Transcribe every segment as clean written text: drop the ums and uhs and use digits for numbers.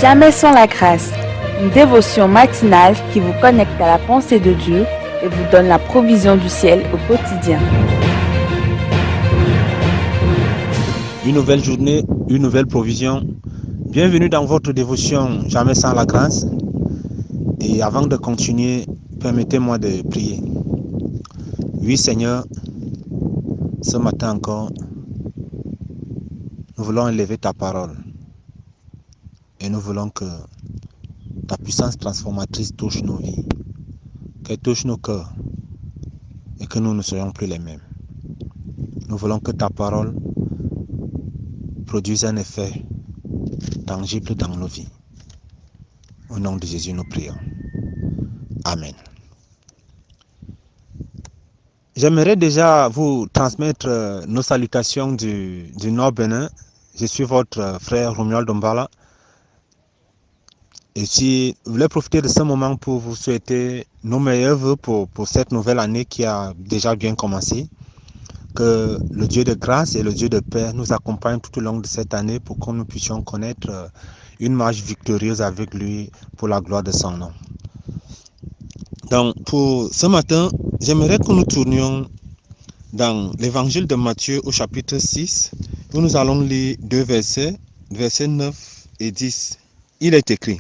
Jamais sans la grâce, une dévotion matinale qui vous connecte à la pensée de Dieu et vous donne la provision du ciel au quotidien. Une nouvelle journée, une nouvelle provision. Bienvenue dans votre dévotion Jamais sans la grâce. Et avant de continuer, permettez-moi de prier. Oui Seigneur, ce matin encore, nous voulons élever ta parole. Et nous voulons que ta puissance transformatrice touche nos vies, qu'elle touche nos cœurs et que nous ne soyons plus les mêmes. Nous voulons que ta parole produise un effet tangible dans nos vies. Au nom de Jésus, nous prions. Amen. J'aimerais déjà vous transmettre nos salutations du Nord Bénin. Je suis votre frère Romuald Dombala. Et si vous voulez profiter de ce moment pour vous souhaiter nos meilleurs vœux pour cette nouvelle année qui a déjà bien commencé, que le Dieu de grâce et le Dieu de paix nous accompagnent tout au long de cette année pour que nous puissions connaître une marche victorieuse avec lui pour la gloire de son nom. Donc pour ce matin, j'aimerais que nous tournions dans l'évangile de Matthieu au chapitre 6, où nous allons lire deux versets, versets 9 et 10. Il est écrit: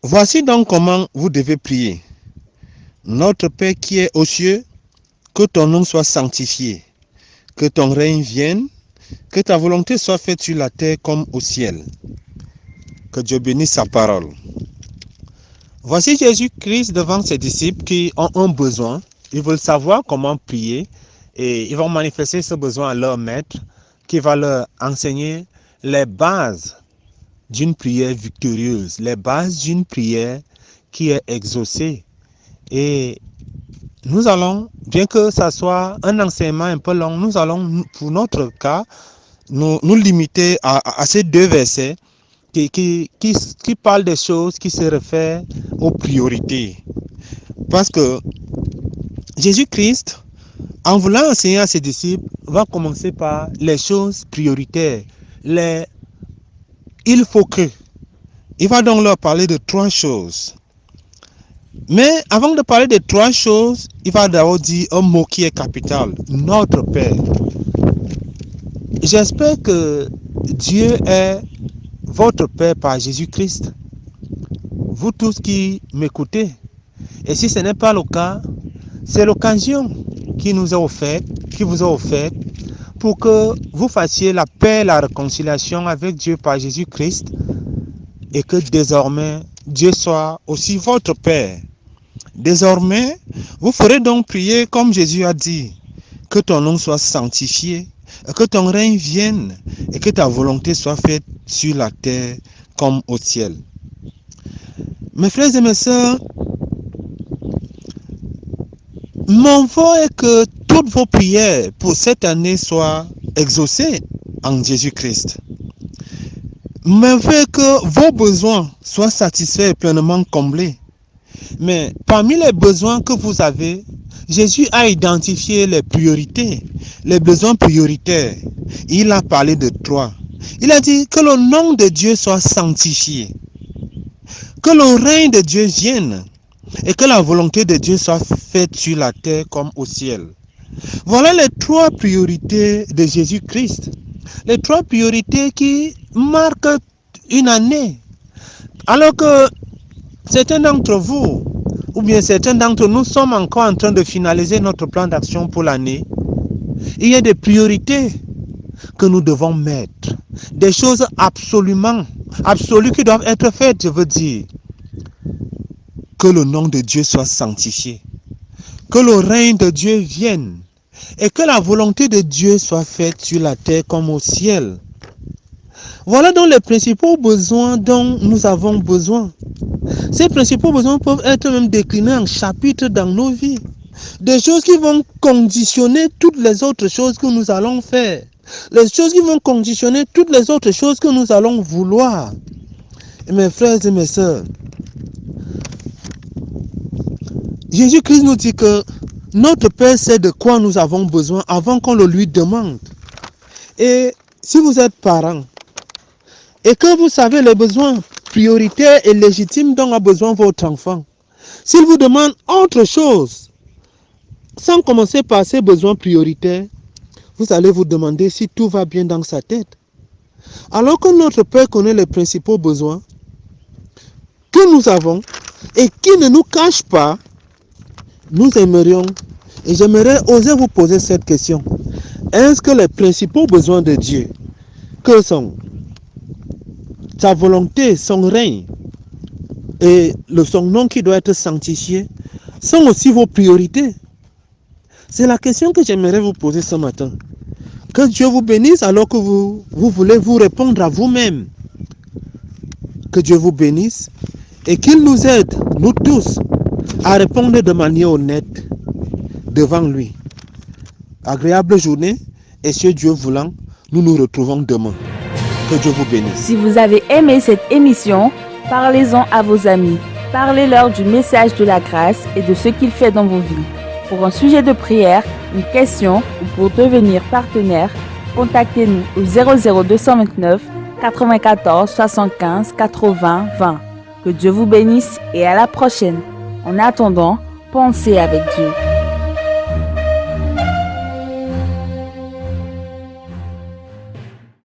Voici donc comment vous devez prier. Notre Père qui est aux cieux, que ton nom soit sanctifié, que ton règne vienne, que ta volonté soit faite sur la terre comme au ciel. Que Dieu bénisse sa parole. Voici Jésus-Christ devant ses disciples qui ont un besoin. Ils veulent savoir comment prier et ils vont manifester ce besoin à leur maître qui va leur enseigner les bases d'une prière victorieuse, les bases d'une prière qui est exaucée. Et nous allons, bien que ça soit un enseignement un peu long, nous allons, pour notre cas, nous limiter à ces deux versets qui parlent des choses qui se réfèrent aux priorités. Parce que Jésus-Christ, en voulant enseigner à ses disciples, va commencer par les choses prioritaires. Il faut que. Il va donc leur parler de trois choses. Mais avant de parler de trois choses, il va d'abord dire un mot qui est capital: notre Père. J'espère que Dieu est votre Père par Jésus-Christ. Vous tous qui m'écoutez. Et si ce n'est pas le cas, c'est l'occasion qui vous est offerte pour que vous fassiez la paix et la réconciliation avec Dieu par Jésus-Christ et que désormais Dieu soit aussi votre Père. Désormais, vous ferez donc prier comme Jésus a dit: que ton nom soit sanctifié, que ton règne vienne et que ta volonté soit faite sur la terre comme au ciel. Mes frères et mes sœurs, mon vœu est que toutes vos prières pour cette année soient exaucées en Jésus-Christ. Mon vœu est que vos besoins soient satisfaits et pleinement comblés. Mais parmi les besoins que vous avez, Jésus a identifié les priorités, les besoins prioritaires. Il a parlé de trois. Il a dit que le nom de Dieu soit sanctifié, que le règne de Dieu vienne et que la volonté de Dieu soit faite sur la terre comme au ciel. Voilà les trois priorités de Jésus-Christ. Les trois priorités qui marquent une année. Alors que certains d'entre vous, ou bien certains d'entre nous, sommes encore en train de finaliser notre plan d'action pour l'année. Il y a des priorités que nous devons mettre. Des choses absolues qui doivent être faites, je veux dire. Que le nom de Dieu soit sanctifié. Que le règne de Dieu vienne. Et que la volonté de Dieu soit faite sur la terre comme au ciel. Voilà donc les principaux besoins dont nous avons besoin. Ces principaux besoins peuvent être même déclinés en chapitres dans nos vies. Des choses qui vont conditionner toutes les autres choses que nous allons faire. Les choses qui vont conditionner toutes les autres choses que nous allons vouloir. Et mes frères et mes sœurs, Jésus-Christ nous dit que notre Père sait de quoi nous avons besoin avant qu'on le lui demande. Et si vous êtes parent, et que vous savez les besoins prioritaires et légitimes dont a besoin votre enfant, s'il vous demande autre chose, sans commencer par ses besoins prioritaires, vous allez vous demander si tout va bien dans sa tête. Alors que notre Père connaît les principaux besoins que nous avons et qui ne nous cache pas, nous aimerions, et j'aimerais oser vous poser cette question. Est-ce que les principaux besoins de Dieu, que sont sa volonté, son règne et son nom qui doit être sanctifié, sont aussi vos priorités? C'est la question que j'aimerais vous poser ce matin. Que Dieu vous bénisse alors que vous voulez vous répondre à vous-même. Que Dieu vous bénisse et qu'il nous aide, nous tous, à répondre de manière honnête devant lui. Agréable journée et si Dieu voulant, nous nous retrouvons demain. Que Dieu vous bénisse. Si vous avez aimé cette émission, parlez-en à vos amis. Parlez-leur du message de la grâce et de ce qu'il fait dans vos vies. Pour un sujet de prière, une question ou pour devenir partenaire, contactez-nous au 00229 94 75 80 20. Que Dieu vous bénisse et à la prochaine. En attendant, pensez avec Dieu.